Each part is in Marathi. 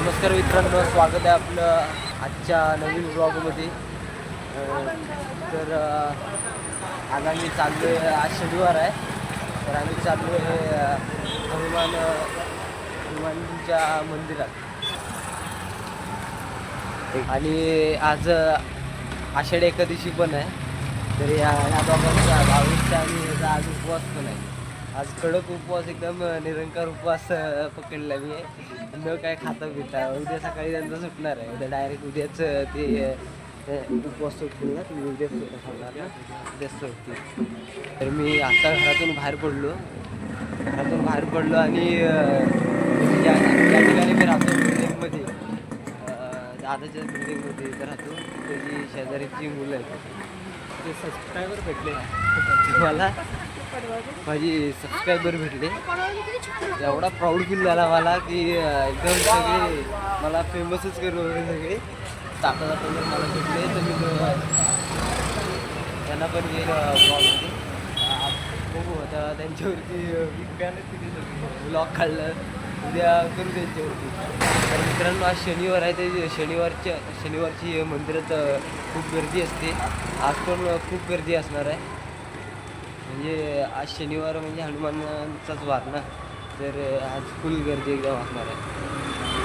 नमस्कार मित्रांनो, स्वागत आहे आपलं आजच्या नवीन ब्लॉगमध्ये. तर आज आम्ही चाललो आहे, आज शनिवार आहे, तर आम्ही चाललो आहे हनुमानजीच्या मंदिरात. आणि आज आषाढी एकादशी पण आहे, तर या दोघांचा भाविकचा आणि याचा आज उपवास पण आहे. आज कडक उपवास, एकदम निरंकार उपवास पकडला मी, न काय खाता पिता. उद्या सकाळी त्यांचं सुटणार आहे, उद्या डायरेक्ट उद्याच ते उपवास सुटतील ना, तुम्ही उद्याच खाणार ना, उद्याच सुटतील. तर मी आता घरातून बाहेर पडलो आणि ज्या ठिकाणी मी राहतो बिल्डिंगमध्ये, दादाच्या बिल्डिंगमध्ये इथं राहतो, त्याची शेजारीची मुलं आहेत, ते सबस्क्रायबर भेटले मला, माझी सबस्क्रायबर भेटले. एवढा प्राऊड फील झाला मला की एकदम सगळे मला फेमसच करू वगैरे सगळे. जाता जर मला भेटले तर मी त्यांना पण येईल ब्लॉगमध्ये बघू. आता त्यांच्यावरती ब्लॉग काढलं, उद्या करू त्यांच्यावरती. तर मित्रांनो, आज शनिवार आहे, ते शनिवारची मंदिरात खूप गर्दी असते. आज पण खूप गर्दी असणार आहे, म्हणजे आज शनिवार म्हणजे हनुमानांचाच वार ना, तर आज फुल गर्दी एकदम असणार आहे.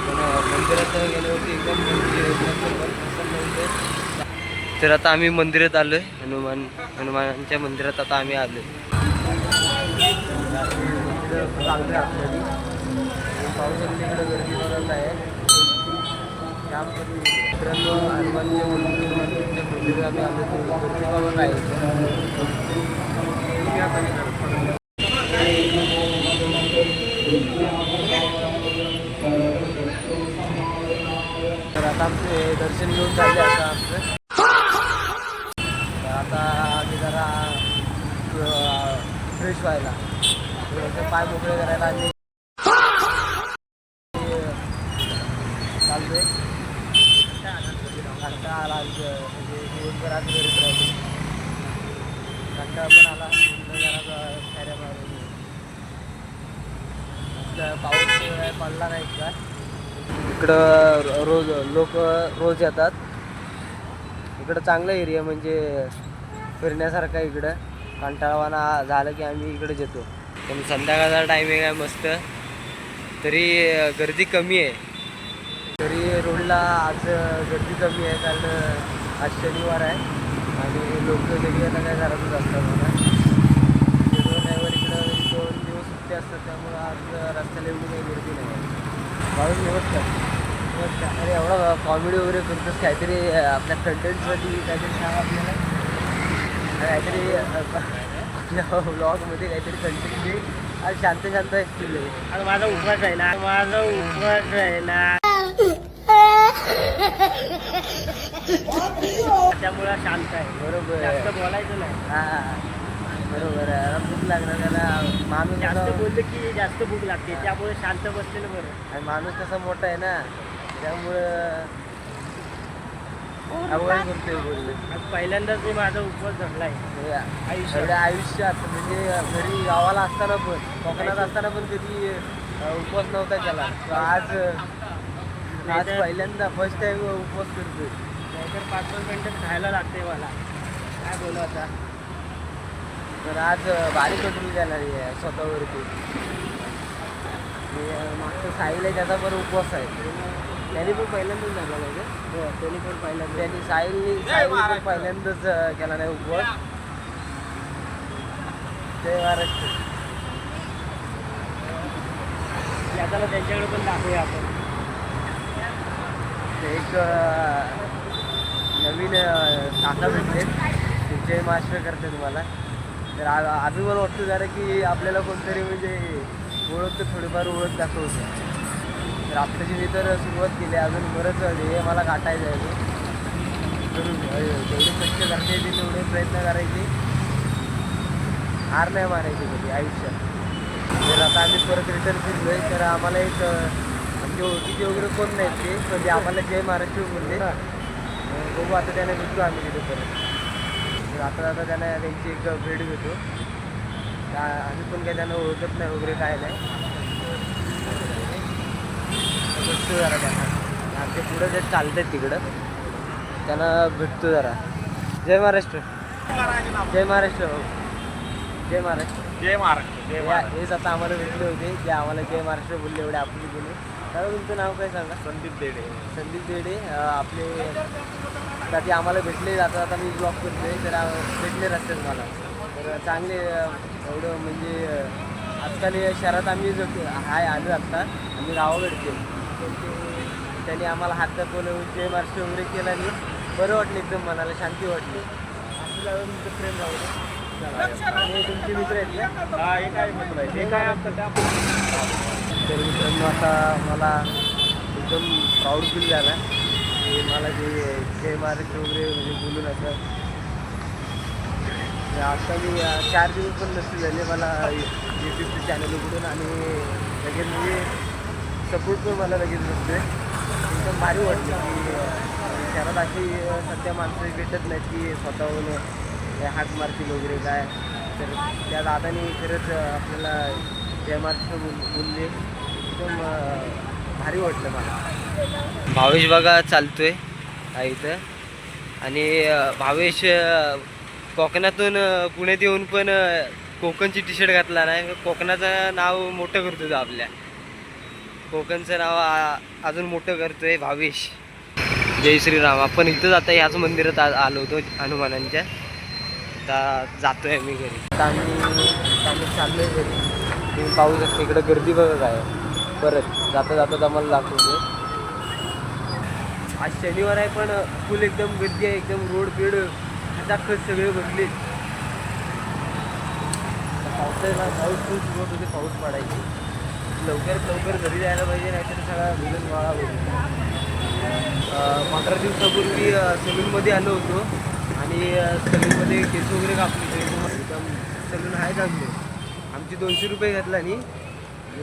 पण मंदिरात गेल्यावरती एकदम गर्दी. तर आता आम्ही मंदिरात आलो आहे, हनुमानांच्या मंदिरात आता आम्ही आलो आहे. चांगलं आपल्याला पावसाळ्यात गर्दी बघत आहे. मित्रांनो, हनुमानच्या मंदिरात आम्ही आलो, गर्दी बघत आहे. तर आता आमचे दर्शन घेऊन झाले आता आमचं. तर आता आम्ही जरा फ्रेश व्हायला, पाय मोकळे करायला आम्ही चालतोय. कंटाळा आला, म्हणजे दिवसभर आज घरीच राहिलो, कंटाळा पण आला. जरा फेऱ्या मारून पाऊस पडला नाही का इकडं, लोक रोज येतात इकडं. चांगलं एरिया, म्हणजे फिरण्यासारखं इकडं. कंटाळवाना झालं की आम्ही इकडेच येतो. पण संध्याकाळचा टायमिंग आहे मस्त, तरी गर्दी कमी आहे. तरी रोडला आज गर्दी कमी आहे, कारण आज शनिवार आहे आणि लोक सगळी आता काय घरातच असतात म्हणा. ड्रायव्हर इकडं 2 दिवस सुट्टे असतात, त्यामुळं आज रस्त्याला एवढी काही गर्दी नाही. भाऊ नमस्कार. अरे एवढा कॉमेडी वगैरे करतोस, काहीतरी आपल्या कंटेंटसाठी काहीतरी सांग आपल्याला, काहीतरी आपल्या ब्लॉगमध्ये काहीतरी कंटेंट दे. आज शांत ॲक्च्युली आहे. माझा उपवास आहे ना, त्यामुळं शांत आहे. बरोबर, जास्त बोलायचं नाही. हां बरोबर आहे. भूक लागणार त्याला, माणूस जास्त बोललं की जास्त भूक लागते, त्यामुळे शांत बसलेलं बरं. आणि माणूस कसा मोठा आहे ना, त्यामुळं अवॉइड करतोय बोललं. आज पहिल्यांदाच मी माझा उपवास धरला आहे आयुष्यात, म्हणजे घरी गावाला असताना पण, कोकणात असताना पण कधी उपवास नव्हता केला. आज पहिल्यांदा फर्स्ट टाईम उपवास करतोय. नाहीतर 5-5 मिनटं खायला लागते मला, काय बोलू आता. तर आज भारी कंट्रोल केला आहे स्वतःवरती. मागचं साहिल आहे, त्याचा पण उपवास आहे. त्याने पण पहिल्यांदाच झाला नाही का? त्याने पण पहिल्यांदा, त्यांनी साहिल पहिल्यांदाच केला नाही उपवास. ते महाराष्ट्र याच्याला त्यांच्याकडे पण दाखवूया आपण. एक नवीन काका भेटले, जय मास्टर करते तुम्हाला. तर आम्ही मला वाटतं जरा की आपल्याला कोणतरी म्हणजे ओळखतं, थोडीफार ओळख दाखवतं. तर आत्ताची मी तर सुरुवात केली, अजून बरंच हे मला गाठायचं आहे. जेवढे शक्य करता येते तेवढे प्रयत्न करायचे, हार नाही मारायची कधी आयुष्यात. तर आता आम्ही परत रिटर्न फिरलो आहे, तर आम्हाला एक आमच्या ओळखीचे वगैरे कोण नाही ते, म्हणजे आम्हाला जय महाराष्ट्र बोलले. बघू आता त्याने भेटलो आम्ही तिथे परत. तर आता त्यांना त्यांची एक भेट घेतो. आम्ही पण काही त्यांना ओळखत नाही वगैरे काय नाही. बसतो जरा त्यांना. ते पुढे जे चालतात तिकडं त्यांना भेटतो जरा. जय महाराष्ट्र. जय महाराष्ट्र. जय महाराष्ट्र. जय महाराष्ट्र. हेच आता आम्हाला भेटले होते जे आम्हाला जय महाराष्ट्र बोलले एवढे आपली गेले. दादा तुमचं नाव काय सांगा? संदीप देडे. संदीप देडे. आपले साठी आम्हाला भेटले जाता आता मी ब्लॉग करतोय तर भेटले रस्त्यात मला. तर चांगले एवढं म्हणजे आजकाल शहरात आम्ही जो हाय आलो आत्ता आम्ही गावाकडचे त्यांनी आम्हाला हात दाखवलं जय महाराष्ट्र वगैरे केला आणि बरं वाटलं एकदम मनाला शांती वाटली. असं तुमचं प्रेम राहू आणि तुमचे मित्र आहेत का? हा, हे काय मित्र आहे? हे काय असतं त्या तर मित्रांनो आता मला एकदम प्राऊड फील झाला की मला जे जय महाराष्ट्र वगैरे म्हणजे बोलून असं आता मी 4 दिवस पण नसते झाले मला यूट्यूबचं चॅनल उघडून आणि लगेच म्हणजे सपोर्ट पण मला लगेच नसते. एकदम भारी वाटलं की शहरात अशी सध्या माणसं भेटत नाहीत की स्वतःहून हाक मारतील वगैरे काय. तर त्या दादाने खरंच आपल्याला जय महाराष्ट्र बोलले एकदम भारी वाटलं मला. भावेश बघा चालतोय इथं आणि भावेश कोकणातून पुण्यात येऊन पण कोकणची टी शर्ट घातला नाही. कोकणाचं नाव मोठं करतोय तो आपल्या कोकणचं नाव अजून मोठं करतोय भावेश. जय श्रीराम. आपण इथं जाता ह्याच मंदिरात आलो होतो हनुमानांच्या. आता जातोय मी घरी. आता आम्ही चाललोय घरी. तुम्ही पाहू शकता इकडं गर्दी बघा काय. परत जाता जाता आम्हाला दाखवतो. आज शनिवार आहे पण फुल एकदम गर्दी आहे. एकदम रोड बीड खचाखच सगळे बसले. पावसाळ्याला पाऊस खूप सुरुवात होते. पाऊस पडायची लवकरात लवकर घरी जायला पाहिजे नाहीतर सगळा विलन वाळा होईल. 15 दिवसापूर्वी सलूनमध्ये आलो होतो आणि सलूनमध्ये केस वगैरे कापले. एकदम सलून आहे चांगले. आमची 200 रुपये घातला आणि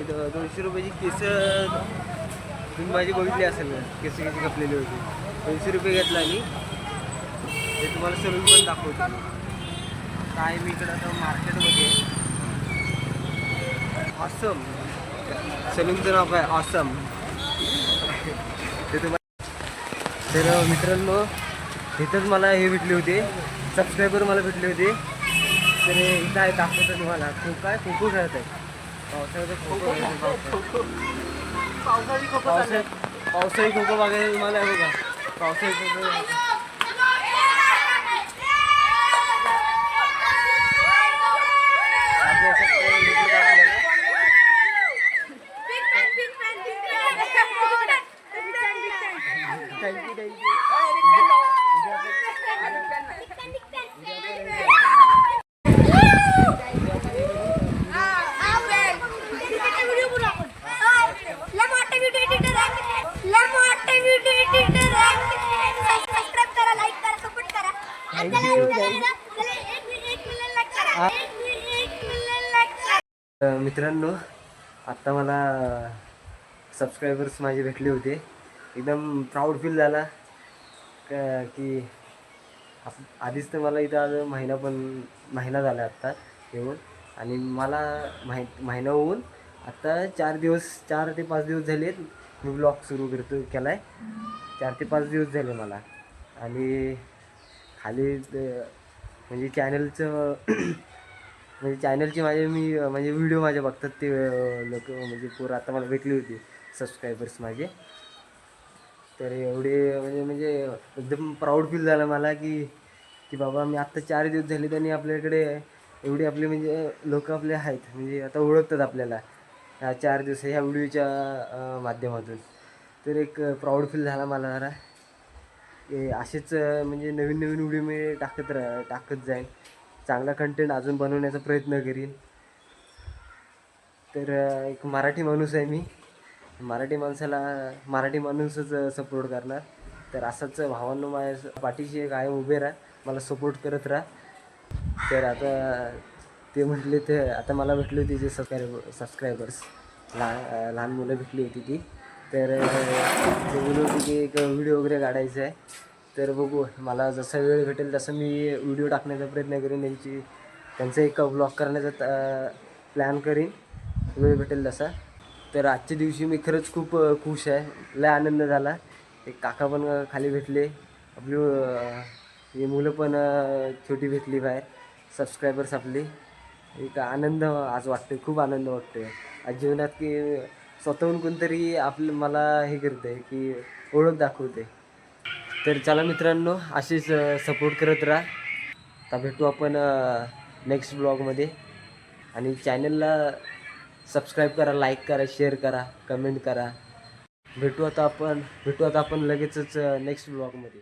200 रुपयाची केस तुम्ही माझी बघितली असेल ना केस कशी कापलेली होती. 200 रुपये घेतला आणि ते तुम्हाला सलून पण दाखवतो. काय मी इकडं आता मार्केटमध्ये ऑसम सलूनचं नाव काय ऑसम ते तुम्हाला. तर मित्रांनो इथंच मला हे भेटले होते सबस्क्रायबर मला भेटले होते. तर इथं आहे दाखवतं तुम्हाला खो खेळत आहे. पावसाळी खो खो बघायला तुम्हाला आहे बघा. पावसाळी खो खो मित्रांनो आत्ता मला सबस्क्रायबर्स माझे भेटले होते. एकदम प्राऊड फील झाला की आधीच तर मला इथं आज महिना झाला आत्ता येऊन आणि मला महिना होऊन आत्ता 4 ते 5 दिवस झाले मी ब्लॉग सुरू केला आहे. 4 ते 5 दिवस झाले मला. आणि खाली म्हणजे चॅनलचं म्हणजे चॅनलचे म्हणजे व्हिडिओ माझे बघतात ते लोक म्हणजे पोरं आता मला भेटली होती सबस्क्रायबर्स माझे. तर एवढे म्हणजे एकदम प्राऊड फील झालं मला की बाबा मी आत्ता 4 दिवस झाले त्यांनी आपल्याकडे एवढे आपले म्हणजे लोक आपले आहेत म्हणजे आता ओळखतात आपल्याला ह्या 4 दिवस ह्या व्हिडिओच्या माध्यमातून. तर एक प्राऊड फील झाला मला जरा. असेच म्हणजे नवीन व्हिडिओ मी टाकत जाईन. चांगला कंटेंट अजून बनवण्याचा प्रयत्न करीन. तर एक मराठी माणूस आहे मी. मराठी माणूसच सपोर्ट करणार. तर असंच भावांनो माझ्या पाठीशी कायम उभे राहा. मला सपोर्ट करत राहा. तर आता ते म्हटले ते आता मला भेटली होती जे सबस्क्रायबर्स लहान मुलं भेटली होती ती. तर ते बोलत होती की एक व्हिडिओ वगैरे काढायचा आहे. तर बघू मला जसा वेळ भेटेल तसं मी व्हिडिओ टाकण्याचा प्रयत्न करेन. त्यांचा एक ब्लॉग करण्याचा प्लॅन करीन वेळ भेटेल तसा. तर आजच्या दिवशी मी खरंच खूप खुश आहे. लय आनंद झाला एक काका पण खाली भेटले, आपली ही मुलं पण छोटी भेटली बाहेर, सबस्क्रायबर्स आपली. एक आनंद आज वाटते, खूप आनंद वाटतोय आज जीवनात की स्वतःहून कोणतरी मला हे करते की ओळख दाखवते. तर चला मित्रांनो, अशीच सपोर्ट करत राहा. आता भेटू आपण नेक्स्ट ब्लॉगमध्ये. आणि चॅनलला सबस्क्राईब करा, लाईक करा, शेअर करा, कमेंट करा. भेटू आता आपण लगेचच नेक्स्ट ब्लॉगमध्ये.